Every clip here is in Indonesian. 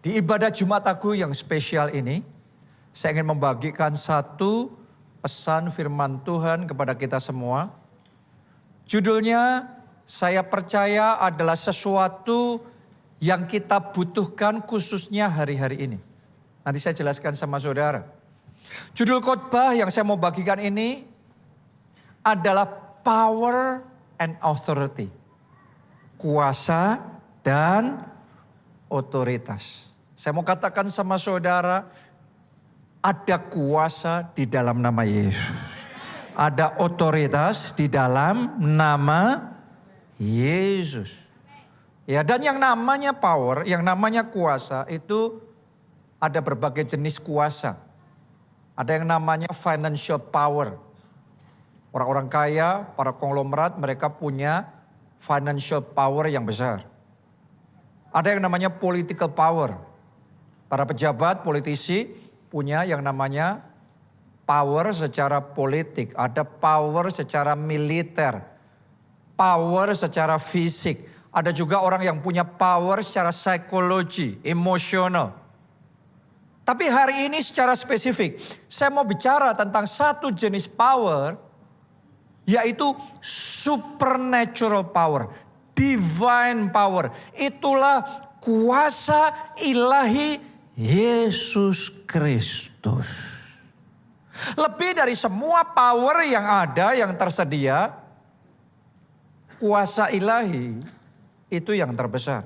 Di ibadah Jumat Agung yang spesial ini, saya ingin membagikan satu pesan firman Tuhan kepada kita semua. Judulnya, saya percaya adalah sesuatu yang kita butuhkan khususnya hari-hari ini. Nanti saya jelaskan sama saudara. Judul khotbah yang saya mau bagikan ini adalah power and authority. Kuasa dan otoritas. Saya mau katakan sama saudara, ada kuasa di dalam nama Yesus. Ada otoritas di dalam nama Yesus. Ya, dan yang namanya power, yang namanya kuasa itu ada berbagai jenis kuasa. Ada yang namanya financial power. Orang-orang kaya, para konglomerat, mereka punya financial power yang besar. Ada yang namanya political power. Para pejabat, politisi punya yang namanya power secara politik. Ada power secara militer. Power secara fisik. Ada juga orang yang punya power secara psikologi, emosional. Tapi hari ini secara spesifik, saya mau bicara tentang satu jenis power, yaitu supernatural power, divine power. Itulah kuasa ilahi Yesus Kristus. Lebih dari semua power yang ada, yang tersedia, kuasa ilahi itu yang terbesar.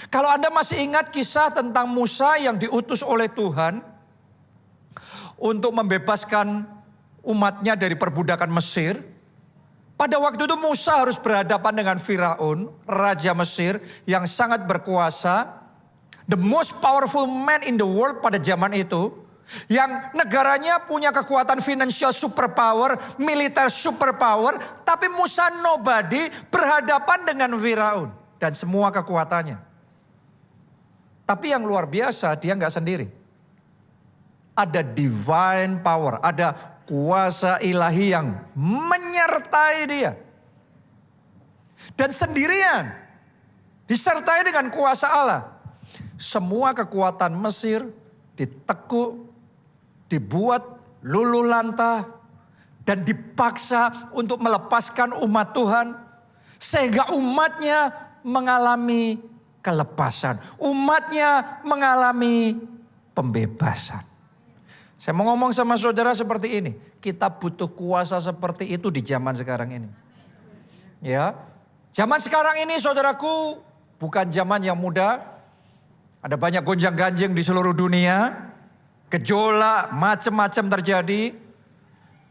Kalau Anda masih ingat kisah tentang Musa yang diutus oleh Tuhan untuk membebaskan umatnya dari perbudakan Mesir. Pada waktu itu Musa harus berhadapan dengan Firaun, Raja Mesir yang sangat berkuasa. The most powerful man in the world pada zaman itu. Yang negaranya punya kekuatan financial superpower, militer superpower. Tapi Musa nobody berhadapan dengan Firaun dan semua kekuatannya. Tapi yang luar biasa dia nggak sendiri. Ada divine power, ada kuasa ilahi yang menyertai dia. Dan sendirian, disertai dengan kuasa Allah. Semua kekuatan Mesir ditekuk, dibuat luluh lantah, dan dipaksa untuk melepaskan umat Tuhan. Sehingga umatnya mengalami kelepasan. Umatnya mengalami pembebasan. Saya mau ngomong sama saudara seperti ini. Kita butuh kuasa seperti itu di zaman sekarang ini. Ya, zaman sekarang ini saudaraku bukan zaman yang mudah. Ada banyak gonjang-ganjing di seluruh dunia. Gejolak macam-macam terjadi.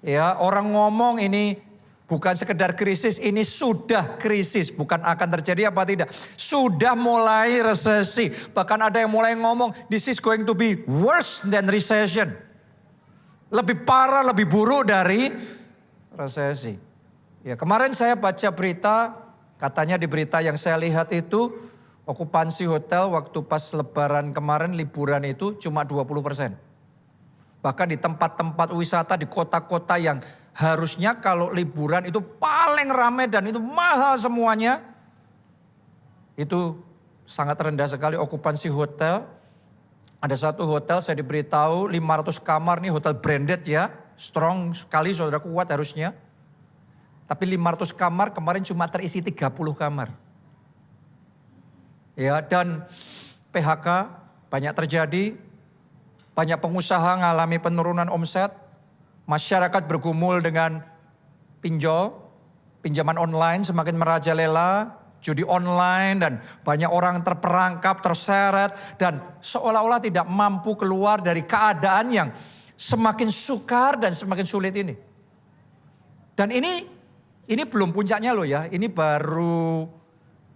Ya, orang ngomong ini bukan sekedar krisis, ini sudah krisis. Bukan akan terjadi apa tidak. Sudah mulai resesi. Bahkan ada yang mulai ngomong, this is going to be worse than recession. Lebih parah, lebih buruk dari resesi. Ya, kemarin saya baca berita, katanya di berita yang saya lihat itu, okupansi hotel waktu pas lebaran kemarin liburan itu cuma 20%. Bahkan di tempat-tempat wisata di kota-kota yang harusnya kalau liburan itu paling ramai dan itu mahal semuanya. Itu sangat rendah sekali okupansi hotel. Ada satu hotel saya diberitahu 500 kamar nih, hotel branded ya. Strong sekali, saudara, kuat harusnya. Tapi 500 kamar kemarin cuma terisi 30 kamar. Ya, dan PHK banyak terjadi. Banyak pengusaha mengalami penurunan omset. Masyarakat bergumul dengan pinjol. Pinjaman online semakin merajalela. Judi online dan banyak orang terperangkap, terseret. Dan seolah-olah tidak mampu keluar dari keadaan yang semakin sukar dan semakin sulit ini. Dan ini belum puncaknya loh ya. Ini baru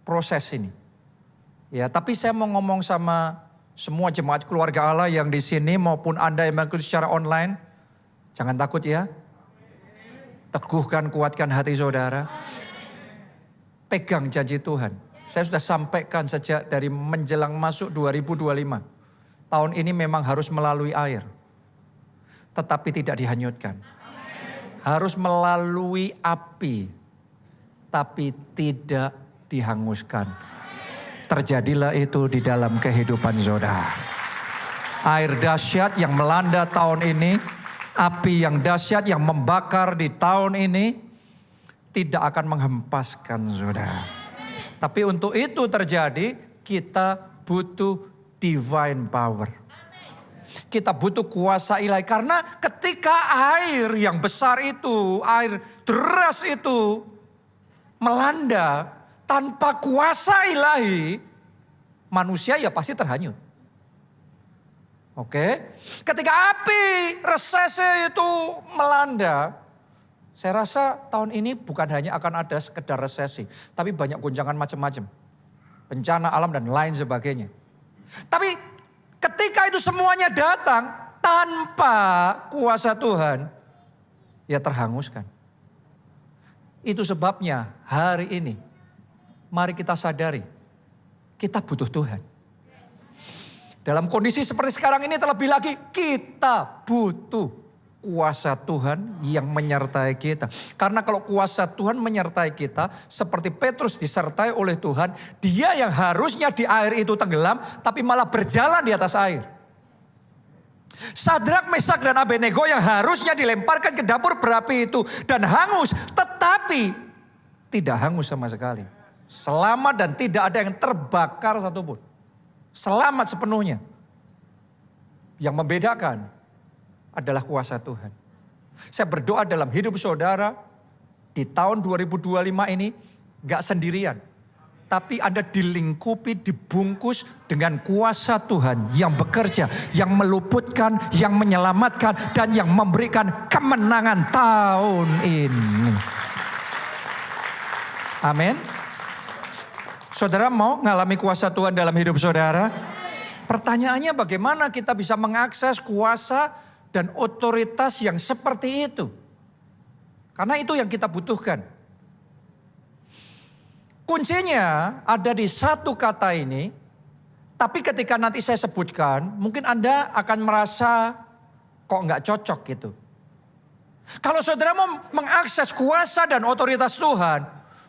proses ini. Ya, tapi saya mau ngomong sama semua jemaat keluarga Allah yang di sini maupun Anda yang mengikuti secara online. Jangan takut ya. Teguhkan, kuatkan hati saudara. Pegang janji Tuhan. Saya sudah sampaikan sejak dari menjelang masuk 2025. Tahun ini memang harus melalui air. Tetapi tidak dihanyutkan. Harus melalui api. Tapi tidak dihanguskan. terjadilah itu di dalam kehidupan saudara. Air dahsyat yang melanda tahun ini, api yang dahsyat yang membakar di tahun ini tidak akan menghempaskan saudara. Tapi untuk itu terjadi, kita butuh divine power. Kita butuh kuasa ilahi. Karena ketika air yang besar itu, air deras itu melanda tanpa kuasa ilahi, manusia ya pasti terhanyut. Oke, ketika api resesi itu melanda, saya rasa tahun ini bukan hanya akan ada sekedar resesi, tapi banyak goncangan macam-macam, bencana alam dan lain sebagainya. Tapi ketika itu semuanya datang tanpa kuasa Tuhan, ya terhanguskan. Itu sebabnya hari ini, mari kita sadari, kita butuh Tuhan. Dalam kondisi seperti sekarang ini terlebih lagi kita butuh kuasa Tuhan yang menyertai kita. Karena kalau kuasa Tuhan menyertai kita seperti Petrus disertai oleh Tuhan. Dia yang harusnya di air itu tenggelam tapi malah berjalan di atas air. Sadrak, Mesak dan Abednego yang harusnya dilemparkan ke dapur berapi itu dan hangus. Tetapi tidak hangus sama sekali. Selamat dan tidak ada yang terbakar satupun. Selamat sepenuhnya. Yang membedakan adalah kuasa Tuhan. Saya berdoa dalam hidup saudara di tahun 2025 ini gak sendirian. Tapi Anda dilingkupi, dibungkus dengan kuasa Tuhan yang bekerja, yang meluputkan, yang menyelamatkan, dan yang memberikan kemenangan tahun ini. Amin. Saudara mau ngalami kuasa Tuhan dalam hidup saudara? Pertanyaannya bagaimana kita bisa mengakses kuasa dan otoritas yang seperti itu? Karena itu yang kita butuhkan. Kuncinya ada di satu kata ini. Tapi ketika nanti saya sebutkan, mungkin Anda akan merasa kok nggak cocok gitu. Kalau saudara mau mengakses kuasa dan otoritas Tuhan,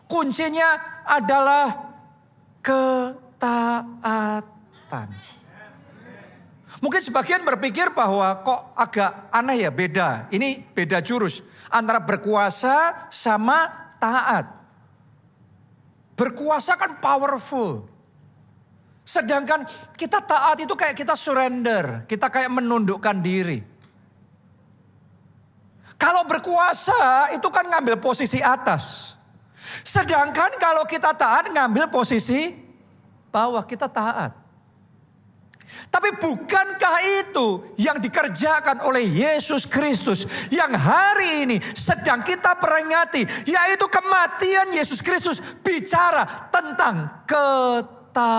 kuncinya adalah ketaatan. Mungkin sebagian berpikir bahwa kok agak aneh ya, beda. Ini beda jurus antara berkuasa sama taat. Berkuasa kan powerful. Sedangkan kita taat itu kayak kita surrender. Kita kayak menundukkan diri. Kalau berkuasa itu kan ngambil posisi atas. Sedangkan kalau kita taat ngambil posisi bawah, kita taat. Tapi bukankah itu yang dikerjakan oleh Yesus Kristus yang hari ini sedang kita peringati, yaitu kematian Yesus Kristus bicara tentang ketaatan.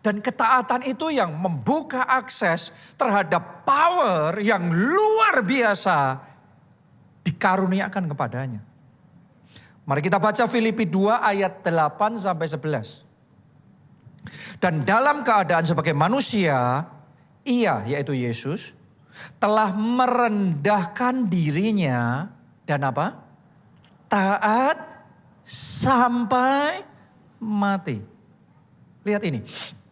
Dan ketaatan itu yang membuka akses terhadap power yang luar biasa dikaruniakan kepadanya. Mari kita baca Filipi 2 ayat 8 sampai 11. Dan dalam keadaan sebagai manusia, ia yaitu Yesus telah merendahkan dirinya dan apa? Taat sampai mati. Lihat ini.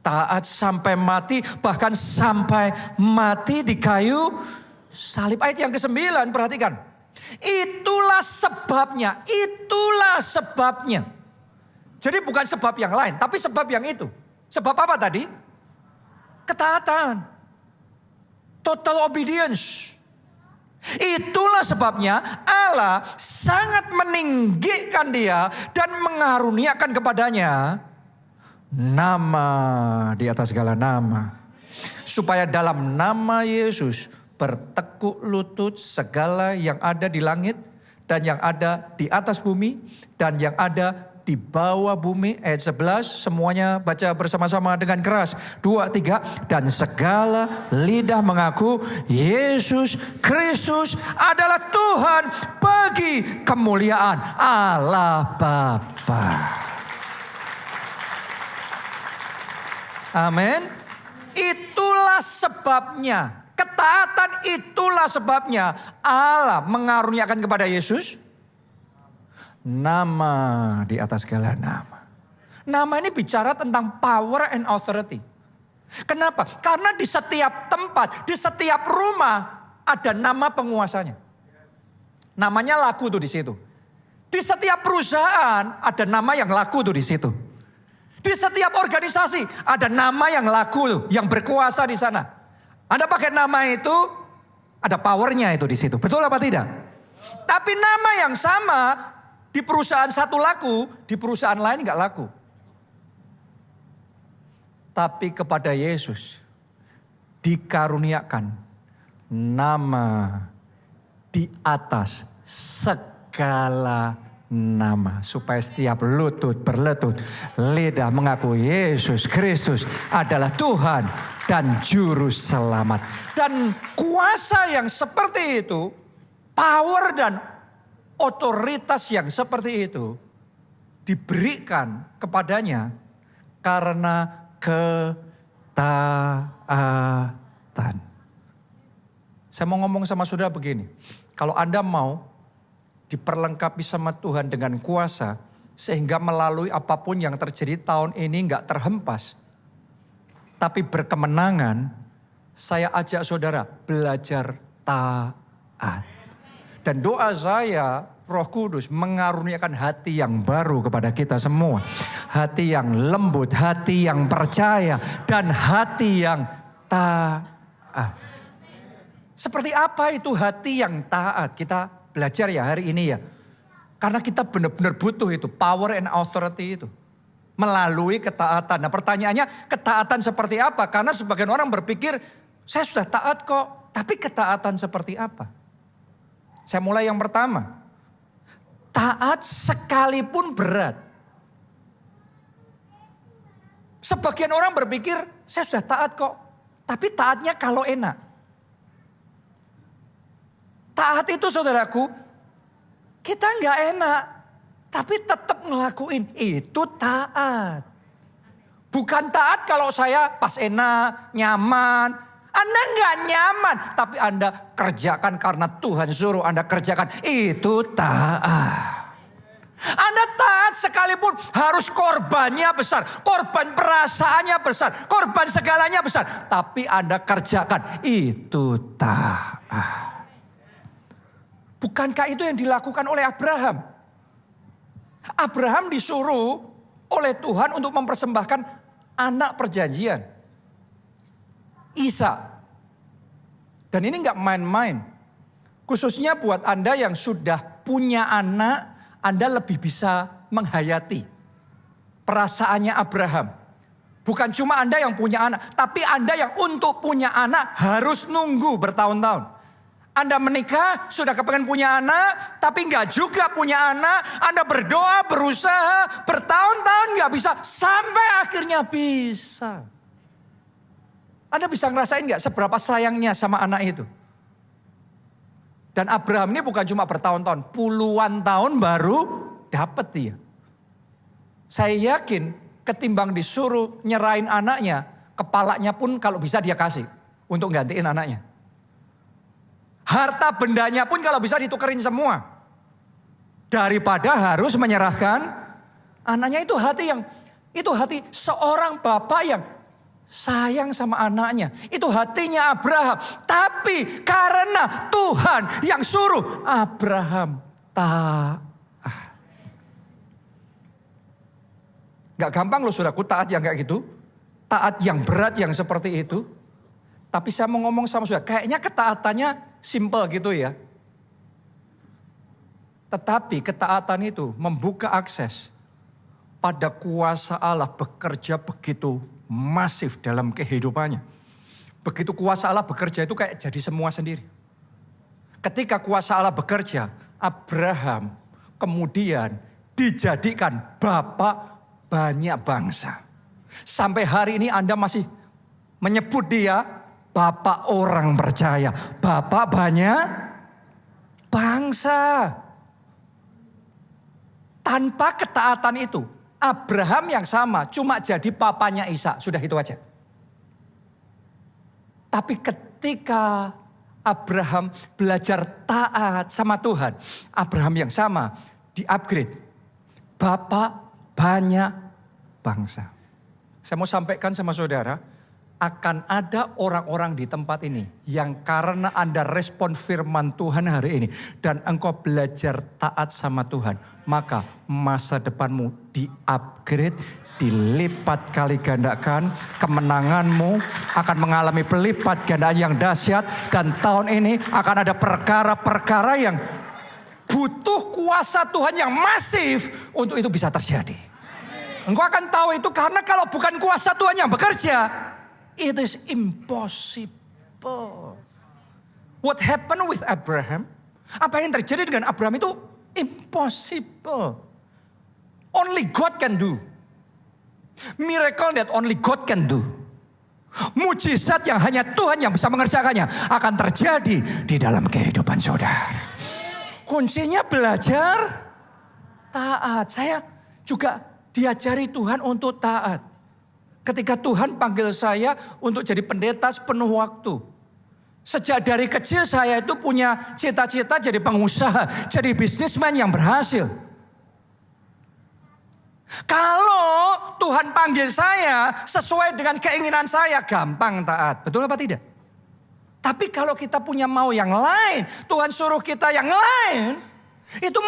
Taat sampai mati, bahkan sampai mati di kayu salib. Ayat yang ke-9, perhatikan. Itulah sebabnya, itulah sebabnya. Jadi bukan sebab yang lain, tapi sebab yang itu. Sebab apa tadi? Ketaatan. Total obedience. Itulah sebabnya Allah sangat meninggikan dia dan mengaruniakan kepadanya nama di atas segala nama. Supaya dalam nama Yesus bertekuk lutut segala yang ada di langit dan yang ada di atas bumi dan yang ada di bawah bumi. Ayat 11 semuanya baca bersama-sama dengan keras. 2, 3. Dan segala lidah mengaku Yesus Kristus adalah Tuhan bagi kemuliaan Allah Bapa. Amin. Itulah sebabnya. Ketaatan itulah sebabnya Allah mengaruniakan kepada Yesus Nama di atas segala nama. Nama ini bicara tentang power and authority. Kenapa? Karena di setiap tempat, di setiap rumah ada nama penguasanya. Namanya laku tuh di situ. Di setiap perusahaan ada nama yang laku tuh di situ. Di setiap organisasi ada nama yang laku tuh, yang berkuasa di sana. Anda pakai nama itu, ada powernya itu di situ. Betul apa tidak? Tapi nama yang sama di perusahaan satu laku, di perusahaan lain nggak laku. Tapi kepada Yesus dikaruniakan nama di atas segala nama. Supaya setiap lutut berlutut, lidah mengaku Yesus Kristus adalah Tuhan dan Juru Selamat. Dan kuasa yang seperti itu, power dan otoritas yang seperti itu diberikan kepadanya karena ketaatan. Saya mau ngomong sama saudara begini. Kalau Anda mau diperlengkapi sama Tuhan dengan kuasa, sehingga melalui apapun yang terjadi tahun ini gak terhempas, tapi berkemenangan, saya ajak saudara belajar taat. Dan doa saya, Roh Kudus mengaruniakan hati yang baru kepada kita semua. Hati yang lembut, hati yang percaya, dan hati yang taat. Seperti apa itu hati yang taat? Kita belajar ya hari ini ya. Karena kita benar-benar butuh itu, power and authority itu. Melalui ketaatan. Nah pertanyaannya, ketaatan seperti apa? Karena sebagian orang berpikir, saya sudah taat kok. Tapi ketaatan seperti apa? Saya mulai yang pertama. Taat sekalipun berat. Sebagian orang berpikir, saya sudah taat kok. Tapi taatnya kalau enak. Taat itu saudaraku, kita nggak enak. Tapi tetap ngelakuin, itu taat. Bukan taat kalau saya pas enak, nyaman. Anda nggak nyaman, tapi Anda kerjakan karena Tuhan suruh Anda kerjakan. Itu taat. Anda taat sekalipun harus korbannya besar. Korban perasaannya besar. Korban segalanya besar. Tapi Anda kerjakan. Itu taat. Bukankah itu yang dilakukan oleh Abraham? Abraham disuruh oleh Tuhan untuk mempersembahkan anak perjanjian. Ishak. Dan ini gak main-main. Khususnya buat Anda yang sudah punya anak, Anda lebih bisa menghayati perasaannya Abraham. Bukan cuma Anda yang punya anak, tapi Anda yang untuk punya anak harus nunggu bertahun-tahun. Anda menikah, sudah kepengen punya anak, tapi gak juga punya anak. Anda berdoa, berusaha, bertahun-tahun gak bisa, sampai akhirnya bisa. Anda bisa ngerasain gak seberapa sayangnya sama anak itu? Dan Abraham ini bukan cuma bertahun-tahun, puluhan tahun baru dapat dia. Saya yakin ketimbang disuruh nyerahin anaknya, kepalanya pun kalau bisa dia kasih untuk gantiin anaknya. Harta bendanya pun kalau bisa ditukerin semua. Daripada harus menyerahkan anaknya. Itu hati seorang bapak yang sayang sama anaknya. Itu hatinya Abraham. Tapi karena Tuhan yang suruh, Abraham taat. Gak gampang loh saudaraku taat yang kayak gitu. Taat yang berat yang seperti itu. Tapi saya mau ngomong sama saudara, kayaknya ketaatannya simple gitu ya. Tetapi ketaatan itu membuka akses pada kuasa Allah bekerja begitu masif dalam kehidupannya. Begitu kuasa Allah bekerja itu kayak jadi semua sendiri. Ketika kuasa Allah bekerja, Abraham kemudian dijadikan bapak banyak bangsa. Sampai hari ini Anda masih menyebut dia bapak orang percaya. Bapak banyak bangsa. Tanpa ketaatan itu, Abraham yang sama cuma jadi papanya Ishak. Sudah itu aja. Tapi ketika Abraham belajar taat sama Tuhan, Abraham yang sama di-upgrade. Bapa banyak bangsa. Saya mau sampaikan sama saudara, akan ada orang-orang di tempat ini yang karena Anda respon firman Tuhan hari ini dan engkau belajar taat sama Tuhan, maka masa depanmu di-upgrade, dilipat kali gandakan, kemenanganmu akan mengalami pelipat gandaan yang dahsyat, dan tahun ini akan ada perkara-perkara yang butuh kuasa Tuhan yang masif untuk itu bisa terjadi. Engkau akan tahu itu karena kalau bukan kuasa Tuhan yang bekerja, it is impossible. What happened with Abraham? Apa yang terjadi dengan Abraham itu impossible. Only God can do. Miracle that only God can do. Mujizat yang hanya Tuhan yang bisa mengerjakannya akan terjadi di dalam kehidupan saudara. Kuncinya belajar taat. Saya juga diajari Tuhan untuk taat. Ketika Tuhan panggil saya untuk jadi pendeta sepenuh waktu. Sejak dari kecil saya itu punya cita-cita jadi pengusaha, jadi bisnismen yang berhasil. Kalau Tuhan panggil saya sesuai dengan keinginan saya, gampang taat. Betul apa tidak? Tapi kalau kita punya mau yang lain, Tuhan suruh kita yang lain, itu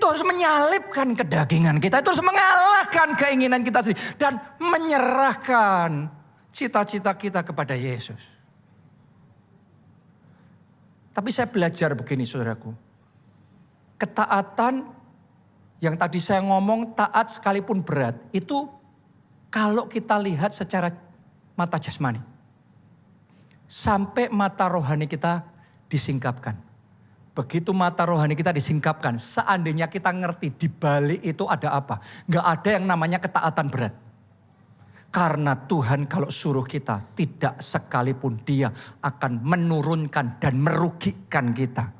harus menyalipkan kedagingan kita. Itu harus mengalahkan keinginan kita sendiri. Dan menyerahkan cita-cita kita kepada Yesus. Tapi saya belajar begini saudaraku. Ketaatan yang tadi saya ngomong taat sekalipun berat. Itu kalau kita lihat secara mata jasmani. Sampai mata rohani kita disingkapkan. Begitu mata rohani kita disingkapkan, seandainya kita ngerti di balik itu ada apa. Gak ada yang namanya ketaatan berat. Karena Tuhan kalau suruh kita, tidak sekalipun dia akan menurunkan dan merugikan kita.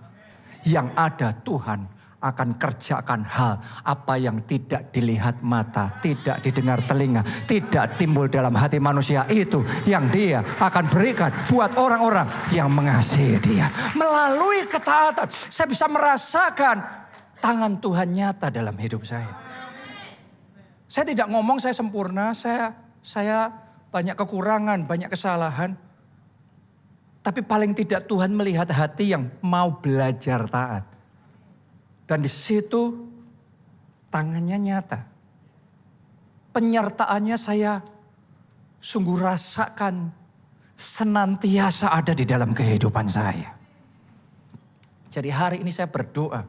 Yang ada Tuhan akan kerjakan hal apa yang tidak dilihat mata, tidak didengar telinga, tidak timbul dalam hati manusia. Itu yang dia akan berikan buat orang-orang yang mengasihi dia. Melalui ketaatan saya bisa merasakan tangan Tuhan nyata dalam hidup saya. Saya tidak ngomong saya sempurna, saya banyak kekurangan, banyak kesalahan. Tapi paling tidak Tuhan melihat hati yang mau belajar taat. Dan di situ tangannya nyata. Penyertaannya saya sungguh rasakan senantiasa ada di dalam kehidupan saya. Jadi hari ini saya berdoa.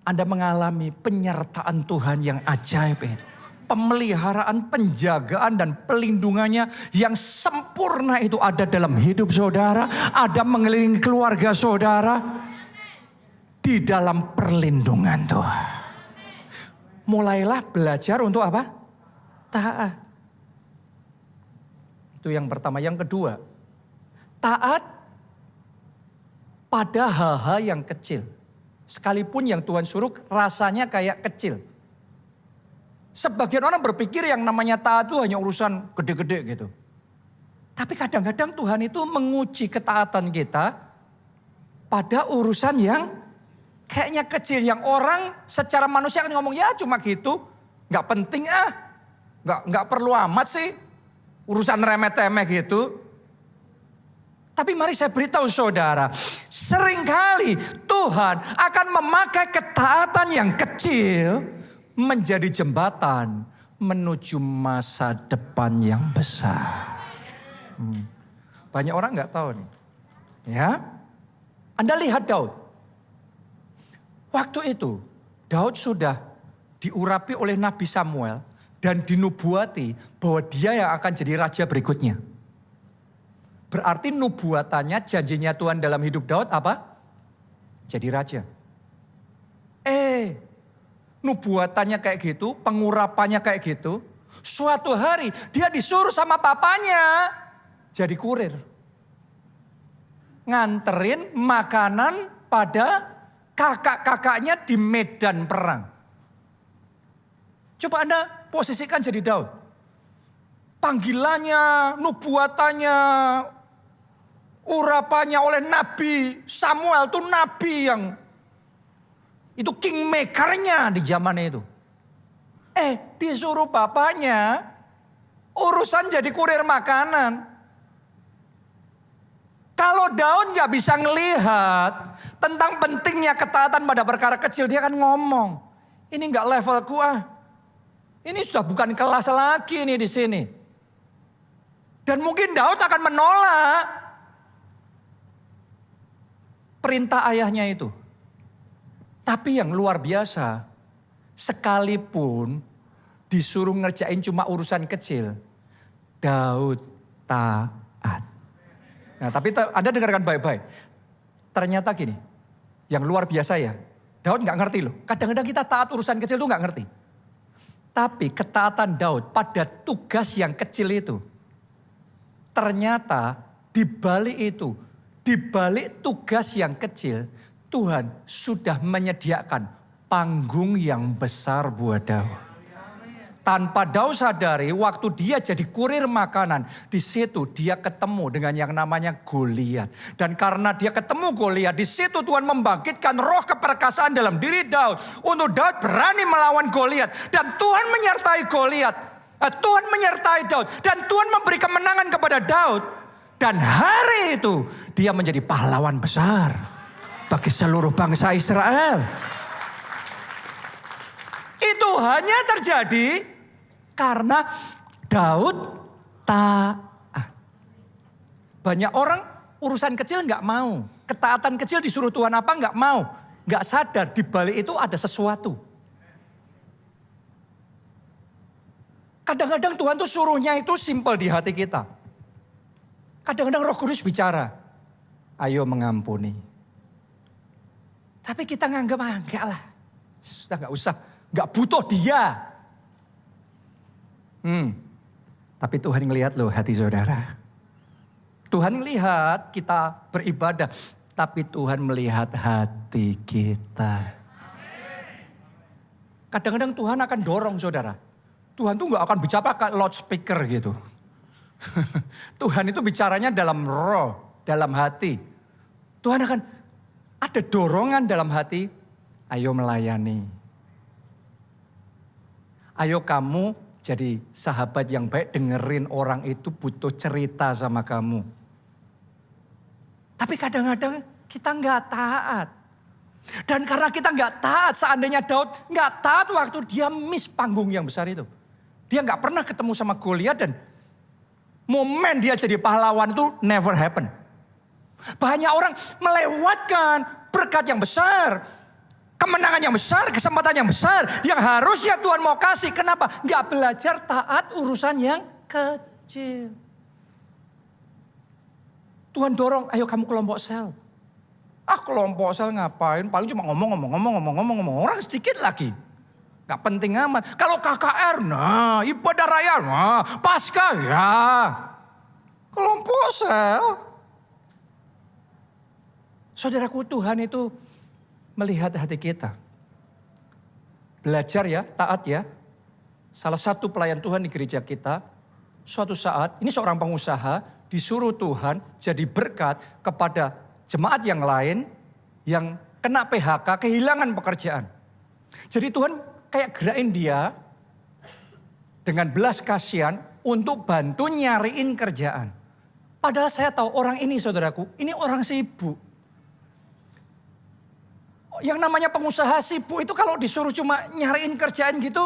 Anda mengalami penyertaan Tuhan yang ajaib itu. Pemeliharaan, penjagaan dan pelindungannya yang sempurna itu ada dalam hidup saudara. Ada mengelilingi keluarga saudara. Di dalam perlindungan Tuhan. Mulailah belajar untuk apa? Taat. Itu yang pertama. Yang kedua, taat pada hal-hal yang kecil. Sekalipun yang Tuhan suruh rasanya kayak kecil. Sebagian orang berpikir yang namanya taat itu hanya urusan gede-gede gitu. Tapi kadang-kadang Tuhan itu menguji ketaatan kita pada urusan yang kayaknya kecil, yang orang secara manusia kan ngomong ya cuma gitu, nggak penting nggak perlu amat sih, urusan remeh-temeh gitu. Tapi mari saya beritahu saudara, seringkali Tuhan akan memakai ketaatan yang kecil menjadi jembatan menuju masa depan yang besar. Banyak orang nggak tahu nih, ya. Anda lihat Daud. Waktu itu Daud sudah diurapi oleh Nabi Samuel dan dinubuati bahwa dia yang akan jadi raja berikutnya. Berarti nubuatannya, janjinya Tuhan dalam hidup Daud apa? Jadi raja. Nubuatannya kayak gitu, pengurapannya kayak gitu. Suatu hari dia disuruh sama papanya jadi kurir. Nganterin makanan pada kakak-kakaknya di medan perang. Coba Anda posisikan jadi Daud. Panggilannya, nubuatannya, urapannya oleh Nabi Samuel itu nabi yang Itu kingmakernya di zaman itu. Disuruh bapaknya urusan jadi kurir makanan. Kalau Daud gak bisa ngelihat tentang pentingnya ketaatan pada perkara kecil, dia akan ngomong, ini gak levelku Ini sudah bukan kelas lagi nih di sini. Dan mungkin Daud akan menolak perintah ayahnya itu. Tapi yang luar biasa, sekalipun disuruh ngerjain cuma urusan kecil, Daud taat. Nah, tapi Anda dengarkan baik-baik. Ternyata gini, yang luar biasa ya, Daud gak ngerti loh. Kadang-kadang kita taat urusan kecil tuh gak ngerti. Tapi ketaatan Daud pada tugas yang kecil itu, ternyata di balik itu, di balik tugas yang kecil, Tuhan sudah menyediakan panggung yang besar buat Daud. Tanpa Daud sadari, waktu dia jadi kurir makanan, di situ dia ketemu dengan yang namanya Goliat. Dan karena dia ketemu Goliat, di situ Tuhan membangkitkan roh keperkasaan dalam diri Daud untuk Daud berani melawan Goliat. Dan Tuhan menyertai Goliat. Tuhan menyertai Daud dan Tuhan memberi kemenangan kepada Daud. Dan hari itu dia menjadi pahlawan besar bagi seluruh bangsa Israel. Itu hanya terjadi karena Daud taat. Banyak orang urusan kecil nggak mau. Ketaatan kecil disuruh Tuhan apa nggak mau. Nggak sadar di balik itu ada sesuatu. Kadang-kadang Tuhan tuh suruhnya itu simpel di hati kita. Kadang-kadang Roh Kudus bicara, ayo mengampuni. Tapi kita nganggap enggak lah. Sudah nggak usah. Nggak butuh dia. Tapi Tuhan ngelihat loh hati saudara. Tuhan ngelihat kita beribadah. Tapi Tuhan melihat hati kita. Kadang-kadang Tuhan akan dorong saudara. Tuhan tuh gak akan bicara kayak loudspeaker gitu. Tuhan itu bicaranya dalam roh, dalam hati. Tuhan akan ada dorongan dalam hati. Ayo melayani. Ayo kamu jadi sahabat yang baik, dengerin orang itu butuh cerita sama kamu. Tapi kadang-kadang kita nggak taat. Dan karena kita nggak taat, seandainya Daud nggak taat waktu dia miss panggung yang besar itu. Dia nggak pernah ketemu sama Goliat dan momen dia jadi pahlawan itu never happen. Banyak orang melewatkan berkat yang besar. Kemenangan yang besar, kesempatan yang besar. Yang harusnya Tuhan mau kasih. Kenapa? Gak belajar taat urusan yang kecil. Tuhan dorong, ayo kamu kelompok sel. Kelompok sel ngapain? Paling cuma ngomong. Orang sedikit lagi. Gak penting amat. Kalau KKR, nah ibadah raya, nah Paskah, ya. Kelompok sel. Saudaraku, Tuhan itu melihat hati kita. Belajar ya, taat ya. Salah satu pelayan Tuhan di gereja kita, suatu saat, ini seorang pengusaha, disuruh Tuhan jadi berkat kepada jemaat yang lain yang kena PHK, kehilangan pekerjaan. Jadi Tuhan kayak gerakin dia dengan belas kasihan untuk bantu nyariin kerjaan. Padahal saya tahu orang ini saudaraku, ini orang sibuk. Yang namanya pengusaha sibuk itu kalau disuruh cuma nyariin kerjaan gitu,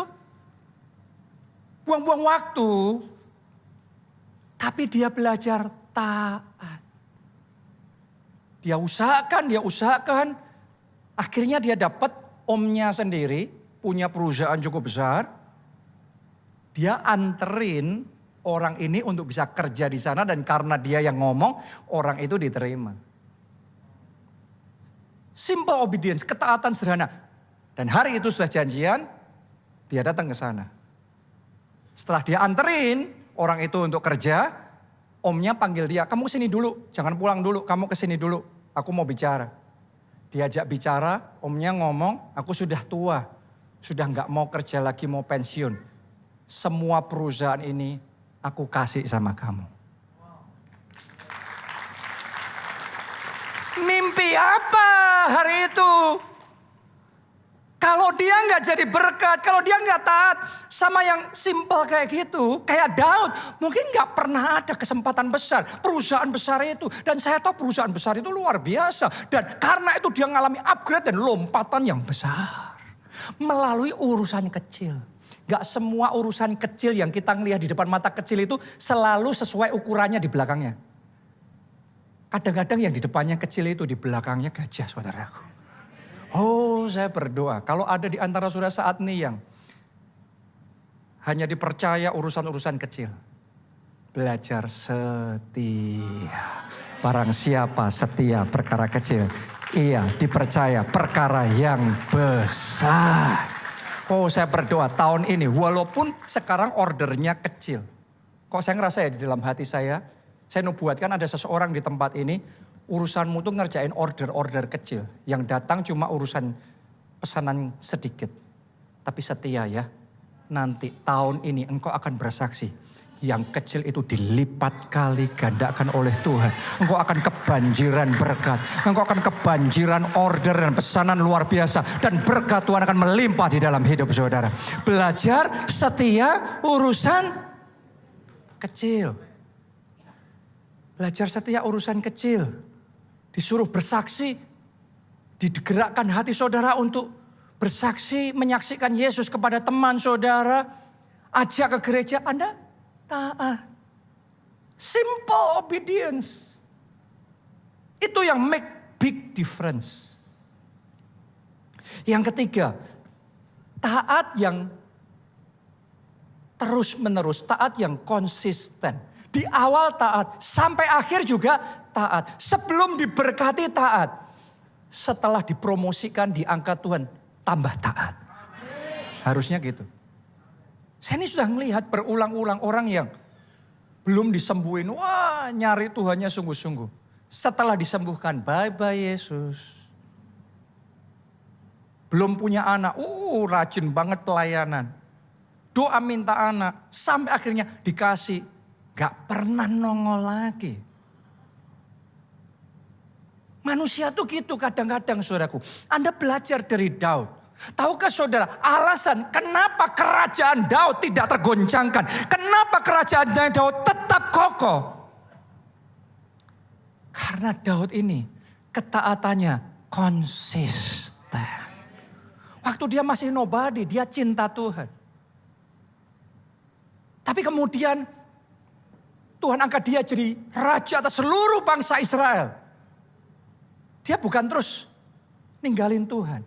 buang-buang waktu. Tapi dia belajar taat. Dia usahakan. Akhirnya dia dapat omnya sendiri, punya perusahaan cukup besar. Dia anterin orang ini untuk bisa kerja di sana dan karena dia yang ngomong, orang itu diterima. Simple obedience, ketaatan sederhana. Dan hari itu sudah janjian, dia datang ke sana. Setelah dia anterin orang itu untuk kerja, omnya panggil dia, kamu kesini dulu, jangan pulang dulu, kamu kesini dulu, aku mau bicara. Diajak bicara, omnya ngomong, aku sudah tua, sudah gak mau kerja lagi, mau pensiun. Semua perusahaan ini aku kasih sama kamu. Mimpi apa hari itu? Kalau dia nggak jadi berkat, kalau dia nggak taat sama yang simple kayak gitu, kayak Daud, mungkin nggak pernah ada kesempatan besar, perusahaan besar itu. Dan saya tahu perusahaan besar itu luar biasa. Dan karena itu dia mengalami upgrade dan lompatan yang besar. Melalui urusan kecil. Gak semua urusan kecil yang kita ngelihat di depan mata kecil itu selalu sesuai ukurannya di belakangnya. Kadang-kadang yang di depannya kecil itu di belakangnya gajah, saudaraku. Oh, saya berdoa kalau ada di antara saudara saat ini yang hanya dipercaya urusan-urusan kecil. Belajar setia. Barang siapa setia perkara kecil, ia dipercaya perkara yang besar. Oh, saya berdoa tahun ini walaupun sekarang ordernya kecil. Kok saya ngerasa ya di dalam hati saya nubuatkan ada seseorang di tempat ini, urusanmu tuh ngerjain order-order kecil. Yang datang cuma urusan pesanan sedikit. Tapi setia ya, nanti tahun ini engkau akan bersaksi. Yang kecil itu dilipat kali gandakan oleh Tuhan. Engkau akan kebanjiran berkat. Engkau akan kebanjiran order dan pesanan luar biasa. Dan berkat Tuhan akan melimpah di dalam hidup saudara. Belajar setia urusan kecil. Belajar setia urusan kecil. Disuruh bersaksi. Digerakkan hati saudara untuk bersaksi. Menyaksikan Yesus kepada teman saudara. Ajak ke gereja. Anda taat. Simple obedience. Itu yang make big difference. Yang ketiga. Taat yang terus menerus. Taat yang konsisten. Di awal taat, sampai akhir juga taat. Sebelum diberkati taat. Setelah dipromosikan, diangkat Tuhan, tambah taat. Harusnya gitu. Saya ini sudah melihat berulang-ulang orang yang belum disembuhin. Wah, nyari Tuhannya sungguh-sungguh. Setelah disembuhkan, bye-bye Yesus. Belum punya anak, rajin banget pelayanan. Doa minta anak, sampai akhirnya dikasih. Gak pernah nongol lagi. Manusia tuh gitu kadang-kadang saudaraku. Anda belajar dari Daud. Tahukah saudara alasan kenapa kerajaan Daud tidak tergoncangkan? Kenapa kerajaan Daud tetap kokoh? Karena Daud ini ketaatannya konsisten. Waktu dia masih nobody, dia cinta Tuhan. Tapi kemudian Tuhan angkat dia jadi raja atas seluruh bangsa Israel. Dia bukan terus ninggalin Tuhan.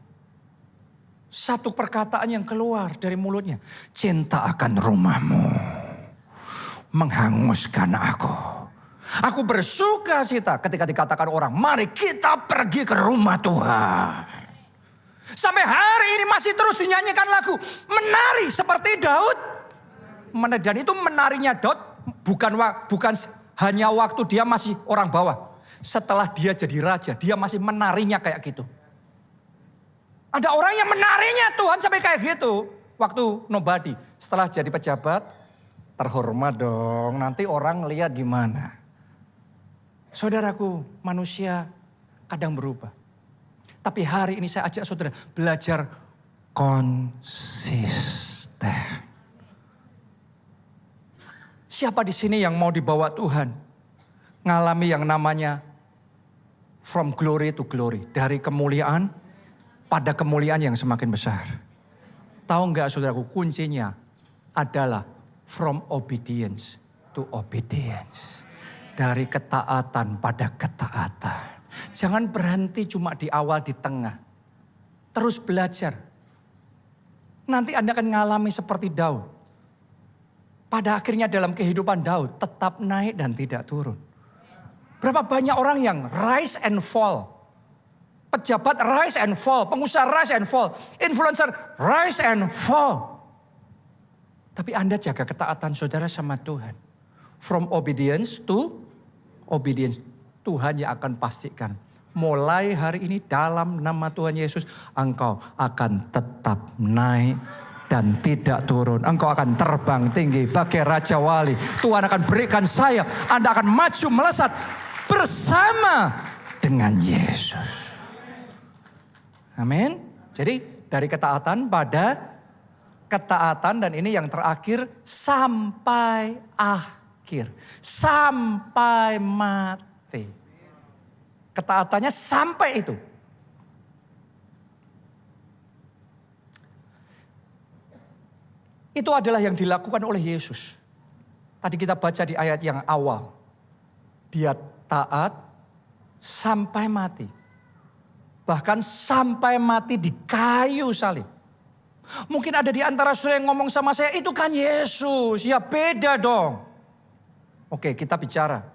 Satu perkataan yang keluar dari mulutnya. Cinta akan rumahmu menghanguskan aku. Aku bersuka cita ketika dikatakan orang, mari kita pergi ke rumah Tuhan. Sampai hari ini masih terus dinyanyikan lagu. Menari seperti Daud. Dan itu menarinya Daud bukan hanya waktu dia masih orang bawah. Setelah dia jadi raja, dia masih menarinya kayak gitu. Ada orang yang menarinya Tuhan sampai kayak gitu. Waktu nobody. Setelah jadi pejabat, terhormat dong. Nanti orang lihat gimana. Saudaraku, manusia kadang berubah. Tapi hari ini saya ajak saudara belajar konsisten. Siapa di sini yang mau dibawa Tuhan? Ngalami yang namanya from glory to glory. Dari kemuliaan pada kemuliaan yang semakin besar. Tahu enggak saudaraku, kuncinya adalah from obedience to obedience. Dari ketaatan pada ketaatan. Jangan berhenti cuma di awal, di tengah. Terus belajar. Nanti Anda akan mengalami seperti Daud. Pada akhirnya dalam kehidupan Daud tetap naik dan tidak turun. Berapa banyak orang yang rise and fall. Pejabat rise and fall, pengusaha rise and fall, influencer rise and fall. Tapi Anda jaga ketaatan saudara sama Tuhan. From obedience to obedience. Tuhan yang akan pastikan. Mulai hari ini dalam nama Tuhan Yesus, engkau akan tetap naik dan tidak turun. Engkau akan terbang tinggi bagai Raja Wali. Tuhan akan berikan sayap. Anda akan maju melesat bersama dengan Yesus. Amin. Jadi Dari ketaatan pada ketaatan, dan ini yang terakhir sampai akhir. Sampai mati. Ketaatannya sampai itu. Itu adalah yang dilakukan oleh Yesus. Tadi kita baca di ayat yang awal. Dia taat sampai mati. Bahkan sampai mati di kayu salib. Mungkin ada di antara saudara yang ngomong sama saya, itu kan Yesus. Ya beda dong. Oke, kita bicara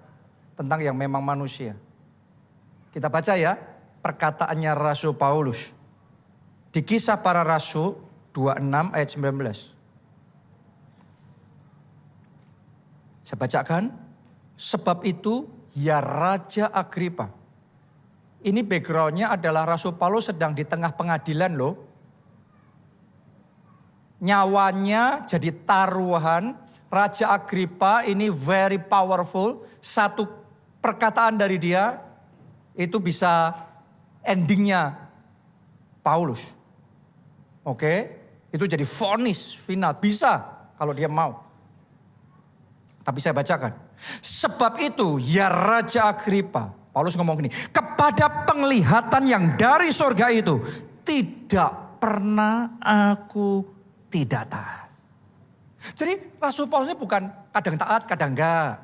tentang yang memang manusia. Kita baca ya perkataannya Rasul Paulus. Di Kisah Para Rasul 26 ayat 19. Saya bacakan. Sebab itu ya Raja Agripa. Ini backgroundnya adalah Rasul Paulus sedang di tengah pengadilan loh. Nyawanya jadi taruhan. Raja Agripa ini very powerful. Satu perkataan dari dia itu bisa endingnya Paulus. Oke, itu jadi vonis final. Bisa kalau dia mau. Tapi saya bacakan. Sebab itu ya Raja Agripa. Paulus ngomong gini. Kepada penglihatan yang dari surga itu. Tidak pernah aku tidak taat. Jadi Rasul Paulus ini bukan kadang taat kadang enggak.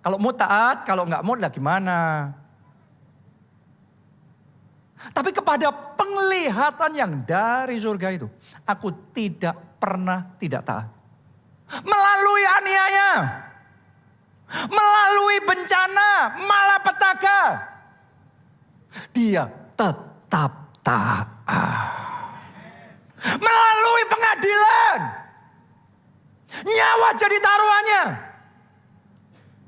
Kalau mau taat, kalau enggak mau lah gimana. Tapi kepada penglihatan yang dari surga itu. Aku tidak pernah tidak taat. Melalui aniaya. Melalui bencana, malapetaka. Dia tetap taat. Melalui pengadilan. Nyawa jadi taruhannya.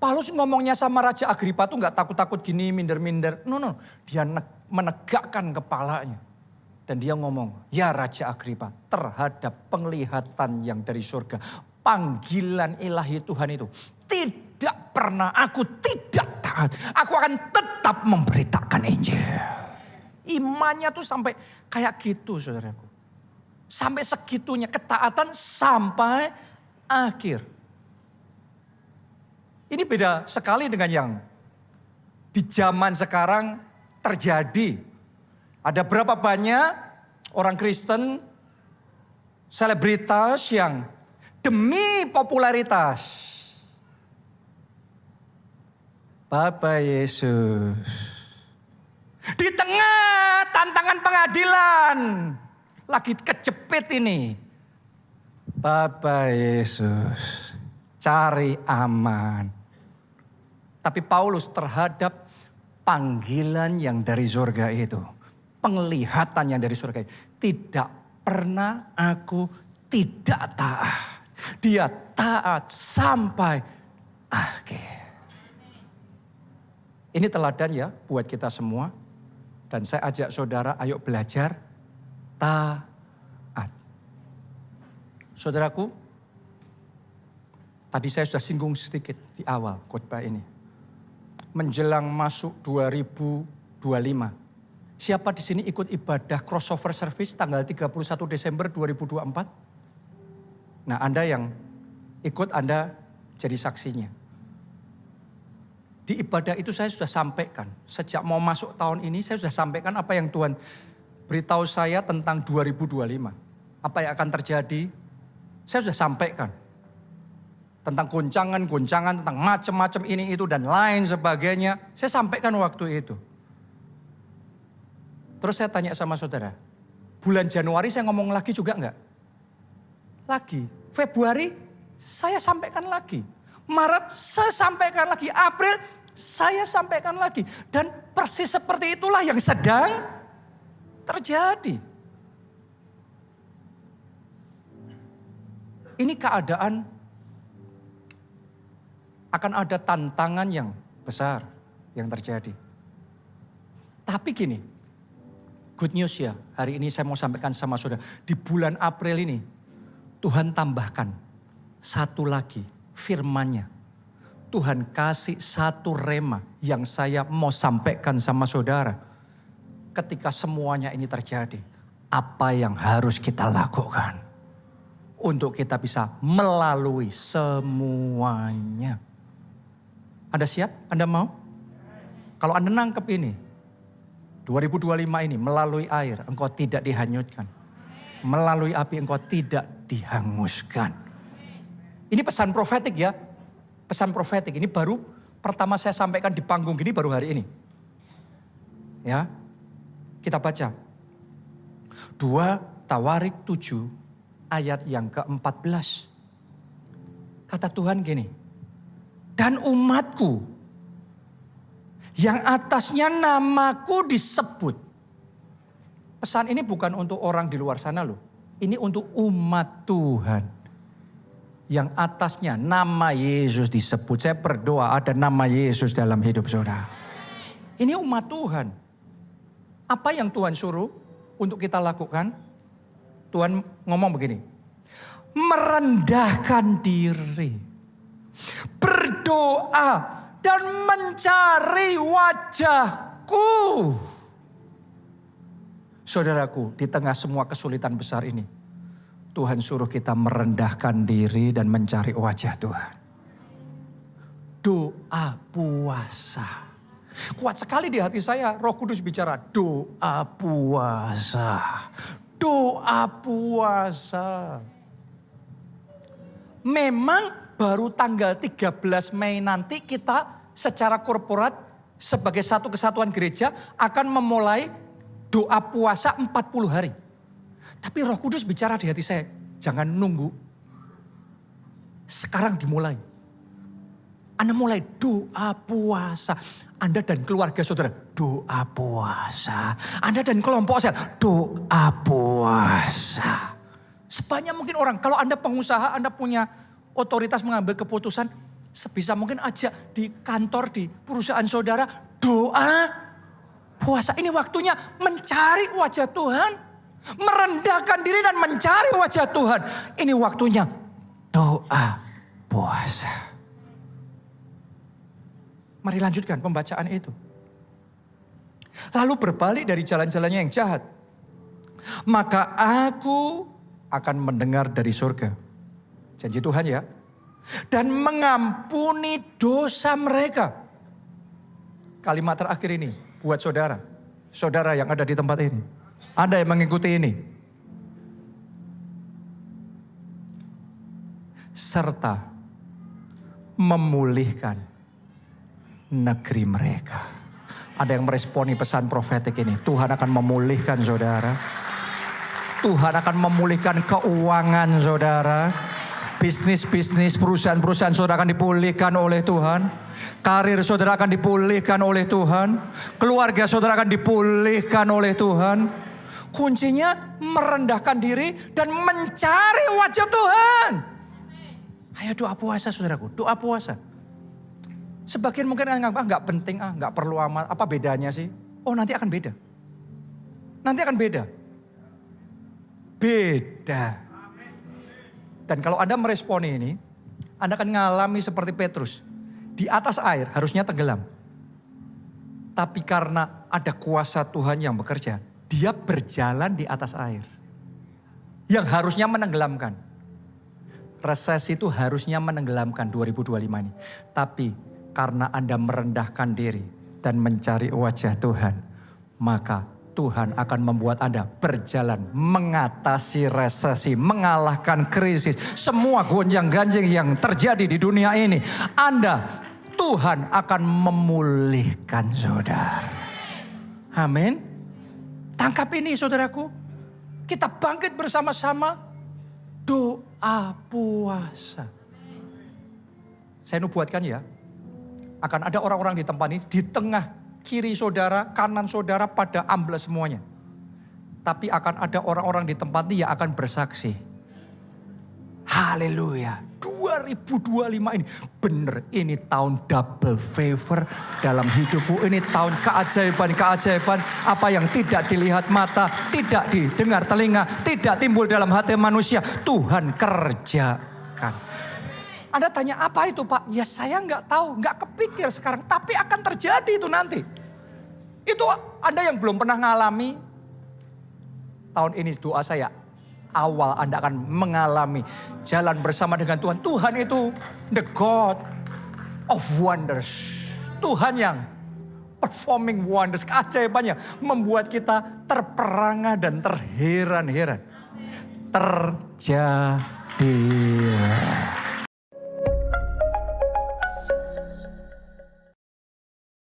Paulus ngomongnya sama Raja Agripa tuh gak takut-takut gini minder-minder. No. Dia menegakkan kepalanya. Dan dia ngomong, ya Raja Agripa, terhadap penglihatan yang dari surga. Panggilan ilahi Tuhan itu. Tidak pernah, aku tidak taat. Aku akan tetap memberitakan Injil. Imannya tuh sampai kayak gitu saudaraku. Sampai segitunya ketaatan sampai akhir. Ini beda sekali dengan yang di zaman sekarang terjadi. Ada berapa banyak orang Kristen, selebritas yang demi popularitas. Bapak Yesus. Di tengah tantangan pengadilan. Lagi kejepit ini. Bapak Yesus. Cari aman. Tapi Paulus terhadap panggilan yang dari surga itu. Penglihatan yang dari surga itu. Tidak pernah aku tidak taat. Dia taat sampai akhir. Ini teladan ya buat kita semua. Dan saya ajak saudara ayo belajar taat. Saudaraku, tadi saya sudah singgung sedikit di awal khotbah ini. Menjelang masuk 2025. Siapa di sini ikut ibadah crossover service tanggal 31 Desember 2024? Nah, Anda yang ikut, Anda jadi saksinya. Di ibadah itu saya sudah sampaikan. Sejak mau masuk tahun ini saya sudah sampaikan apa yang Tuhan beritahu saya tentang 2025. Apa yang akan terjadi, saya sudah sampaikan. Tentang goncangan-goncangan, tentang macam-macam ini itu dan lain sebagainya. Saya sampaikan waktu itu. Terus saya tanya sama saudara, bulan Januari saya ngomong lagi juga enggak? Lagi. Februari saya sampaikan lagi. Maret saya sampaikan lagi. April saya sampaikan lagi. Dan persis seperti itulah yang sedang terjadi. Ini keadaan akan ada tantangan yang besar yang terjadi. Tapi gini, good news ya, hari ini saya mau sampaikan sama saudara. Di bulan April ini, Tuhan tambahkan satu lagi firman-Nya. Tuhan kasih satu rema yang saya mau sampaikan sama saudara. Ketika semuanya ini terjadi. apa yang harus kita lakukan untuk kita bisa melalui semuanya. Anda siap? Anda mau? Kalau Anda nangkep ini, 2025 ini melalui air engkau tidak dihanyutkan. Melalui api engkau tidak dihanguskan. Ini pesan profetik ya. Pesan profetik ini baru pertama saya sampaikan di panggung gini baru hari ini. Ya. Kita baca. 2 Tawarik 7 ayat yang ke-14. Kata Tuhan gini. Dan umatku yang atasnya namaku disebut. Pesan ini bukan untuk orang di luar sana loh. Ini untuk umat Tuhan. Yang atasnya nama Yesus disebut. Saya berdoa ada nama Yesus dalam hidup saudara. Ini umat Tuhan. Apa yang Tuhan suruh untuk kita lakukan? Tuhan ngomong begini. Merendahkan diri. Berdoa dan mencari wajahku. Saudaraku, di tengah semua kesulitan besar ini, Tuhan suruh kita merendahkan diri dan mencari wajah Tuhan. Doa puasa. Kuat sekali di hati saya, Roh Kudus bicara doa puasa. Doa puasa. Memang baru tanggal 13 Mei nanti kita secara korporat sebagai satu kesatuan gereja akan memulai doa puasa 40 hari. Tapi Roh Kudus bicara di hati saya, jangan nunggu. Sekarang dimulai. Anda mulai doa puasa. Anda dan keluarga saudara doa puasa. Anda dan kelompok saya doa puasa. Sebanyak mungkin orang. Kalau Anda pengusaha, Anda punya otoritas mengambil keputusan. Sebisa mungkin ajak di kantor, di perusahaan saudara doa puasa. Ini waktunya mencari wajah Tuhan. Merendahkan diri dan mencari wajah Tuhan. Ini waktunya doa puasa. Mari lanjutkan pembacaan itu. Lalu berbalik dari jalan-jalannya yang jahat. Maka aku akan mendengar dari surga. Janji Tuhan ya. Dan mengampuni dosa mereka. Kalimat terakhir ini buat saudara. Saudara yang ada di tempat ini. Anda yang mengikuti ini. Serta memulihkan negeri mereka. Ada yang meresponi pesan profetik ini. Tuhan akan memulihkan saudara. Tuhan akan memulihkan keuangan saudara. Bisnis-bisnis, perusahaan-perusahaan saudara akan dipulihkan oleh Tuhan. Karir saudara akan dipulihkan oleh Tuhan. Keluarga saudara akan dipulihkan oleh Tuhan. Kuncinya merendahkan diri dan mencari wajah Tuhan. Ayo doa puasa saudaraku, doa puasa. Sebagian mungkin nggak penting, nggak perlu amat. Apa bedanya sih? Oh nanti akan beda. Nanti akan beda. Beda. Dan kalau Anda meresponi ini, Anda akan mengalami seperti Petrus. Di atas air harusnya tenggelam. Tapi karena ada kuasa Tuhan yang bekerja, dia berjalan di atas air. Yang harusnya menenggelamkan. Resesi itu harusnya menenggelamkan 2025 ini. Tapi karena Anda merendahkan diri dan mencari wajah Tuhan, maka Tuhan akan membuat Anda berjalan mengatasi resesi, mengalahkan krisis, semua gonjang-ganjing yang terjadi di dunia ini. Tuhan akan memulihkan saudara. Amin. Tangkap ini saudaraku. Kita bangkit bersama-sama. Doa puasa. Saya nubuatkan ya. Akan ada orang-orang di tempat ini, di tengah kiri saudara, kanan saudara pada ambles semuanya. Tapi akan ada orang-orang di tempat ini yang akan bersaksi. Haleluya. 2025 ini benar, ini tahun double favor dalam hidupku. Ini tahun keajaiban-keajaiban. Apa yang tidak dilihat mata, tidak didengar telinga, tidak timbul dalam hati manusia. Tuhan kerjakan. Anda tanya apa itu Pak? Ya saya nggak tahu, nggak kepikir sekarang. Tapi akan terjadi itu nanti. Itu Anda yang belum pernah ngalami. tahun ini doa saya, awal Anda akan mengalami jalan bersama dengan Tuhan. Tuhan itu the God of wonders. Tuhan yang performing wonders, keajaibannya membuat kita terperangah dan terheran-heran. Terjadilah.